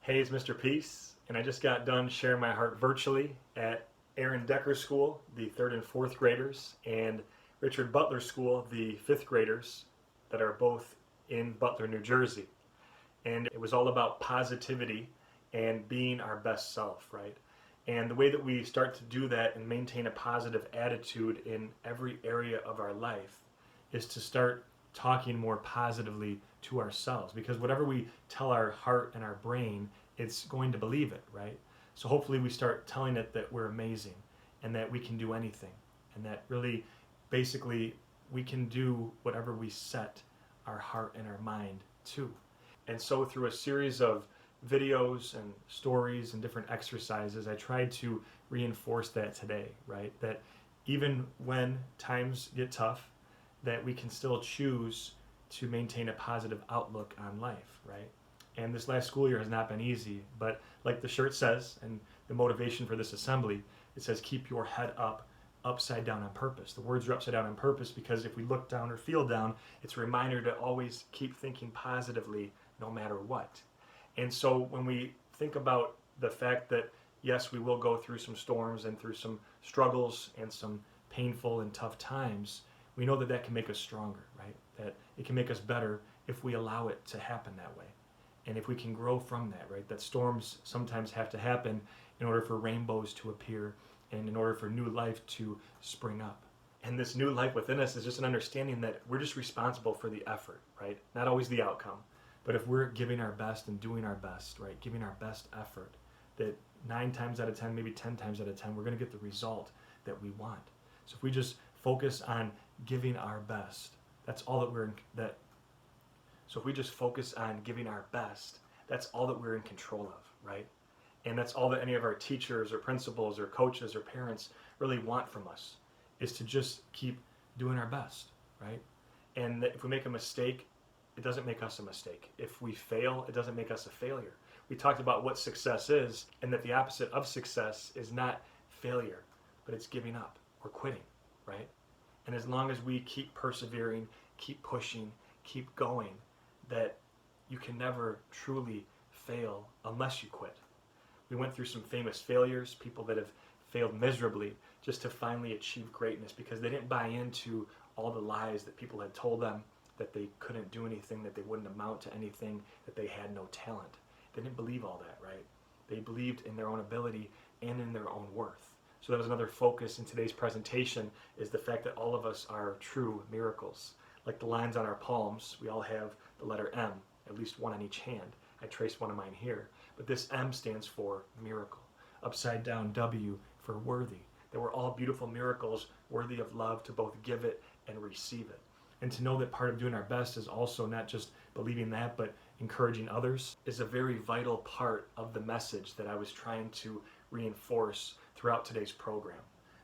Hey, it's Mr. Peace, and I just got done sharing my heart virtually at Aaron Decker School, the 3rd and 4th graders, and Richard Butler School, the 5th graders that are both in Butler, New Jersey. And it was all about positivity and being our best self, right? And the way that we start to do that and maintain a positive attitude in every area of our life is to start talking more positively to ourselves, because whatever we tell our heart and our brain, it's going to believe it, right? So hopefully we start telling it that we're amazing and that we can do anything, and that really basically we can do whatever we set our heart and our mind to. And so through a series of videos and stories and different exercises, I tried to reinforce that today, right? That even when times get tough, that we can still choose to maintain a positive outlook on life, right? And this last school year has not been easy, but like the shirt says, and the motivation for this assembly, it says, keep your head up, upside down on purpose. The words are upside down on purpose because if we look down or feel down, it's a reminder to always keep thinking positively no matter what. And so when we think about the fact that, yes, we will go through some storms and through some struggles and some painful and tough times, we know that that can make us stronger, right? That it can make us better if we allow it to happen that way. And if we can grow from that, right? That storms sometimes have to happen in order for rainbows to appear and in order for new life to spring up. And this new life within us is just an understanding that we're just responsible for the effort, right? Not always the outcome. But if we're giving our best and doing our best, right? Giving our best effort, that 9 times out of 10, maybe 10 times out of 10, we're going to get the result that we want. So if we just focus on giving our best, that's all that so if we just focus on giving our best, that's all that we're in control of, right? And that's all that any of our teachers or principals or coaches or parents really want from us, is to just keep doing our best, right? And that if we make a mistake, it doesn't make us a mistake. If we fail, it doesn't make us a failure. We talked about what success is, and that the opposite of success is not failure, but it's giving up or quitting, right? And as long as we keep persevering, keep pushing, keep going, that you can never truly fail unless you quit. We went through some famous failures, people that have failed miserably just to finally achieve greatness because they didn't buy into all the lies that people had told them, that they couldn't do anything, that they wouldn't amount to anything, that they had no talent. They didn't believe all that, right? They believed in their own ability and in their own worth. So that was another focus in today's presentation, is the fact that all of us are true miracles. Like the lines on our palms, we all have the letter M, at least one on each hand. I traced one of mine here. But this M stands for miracle. Upside down W for worthy. That we're all beautiful miracles, worthy of love, to both give it and receive it. And to know that part of doing our best is also not just believing that, but encouraging others, is a very vital part of the message that I was trying to reinforce throughout today's program.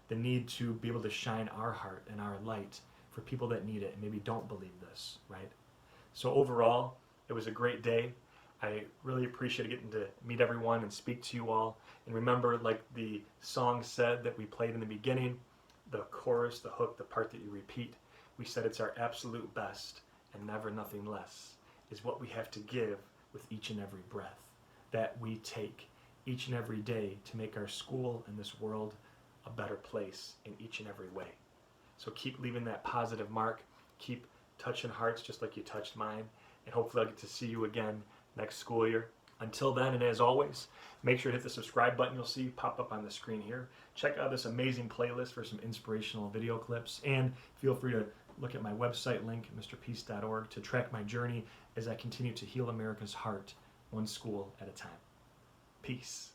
The need to be able to shine our heart and our light for people that need it and maybe don't believe this, right? So overall, it was a great day. I really appreciated getting to meet everyone and speak to you all. And remember, like the song said that we played in the beginning, the chorus, the hook, the part that you repeat, we said it's our absolute best and never nothing less is what we have to give with each and every breath that we take each and every day to make our school and this world a better place in each and every way. So keep leaving that positive mark, keep touching hearts just like you touched mine, and hopefully I'll get to see you again next school year. Until then, and as always, make sure to hit the subscribe button you'll see pop up on the screen here. Check out this amazing playlist for some inspirational video clips, and feel free to look at my website link, mrpeace.org, to track my journey as I continue to heal America's heart, one school at a time. Peace.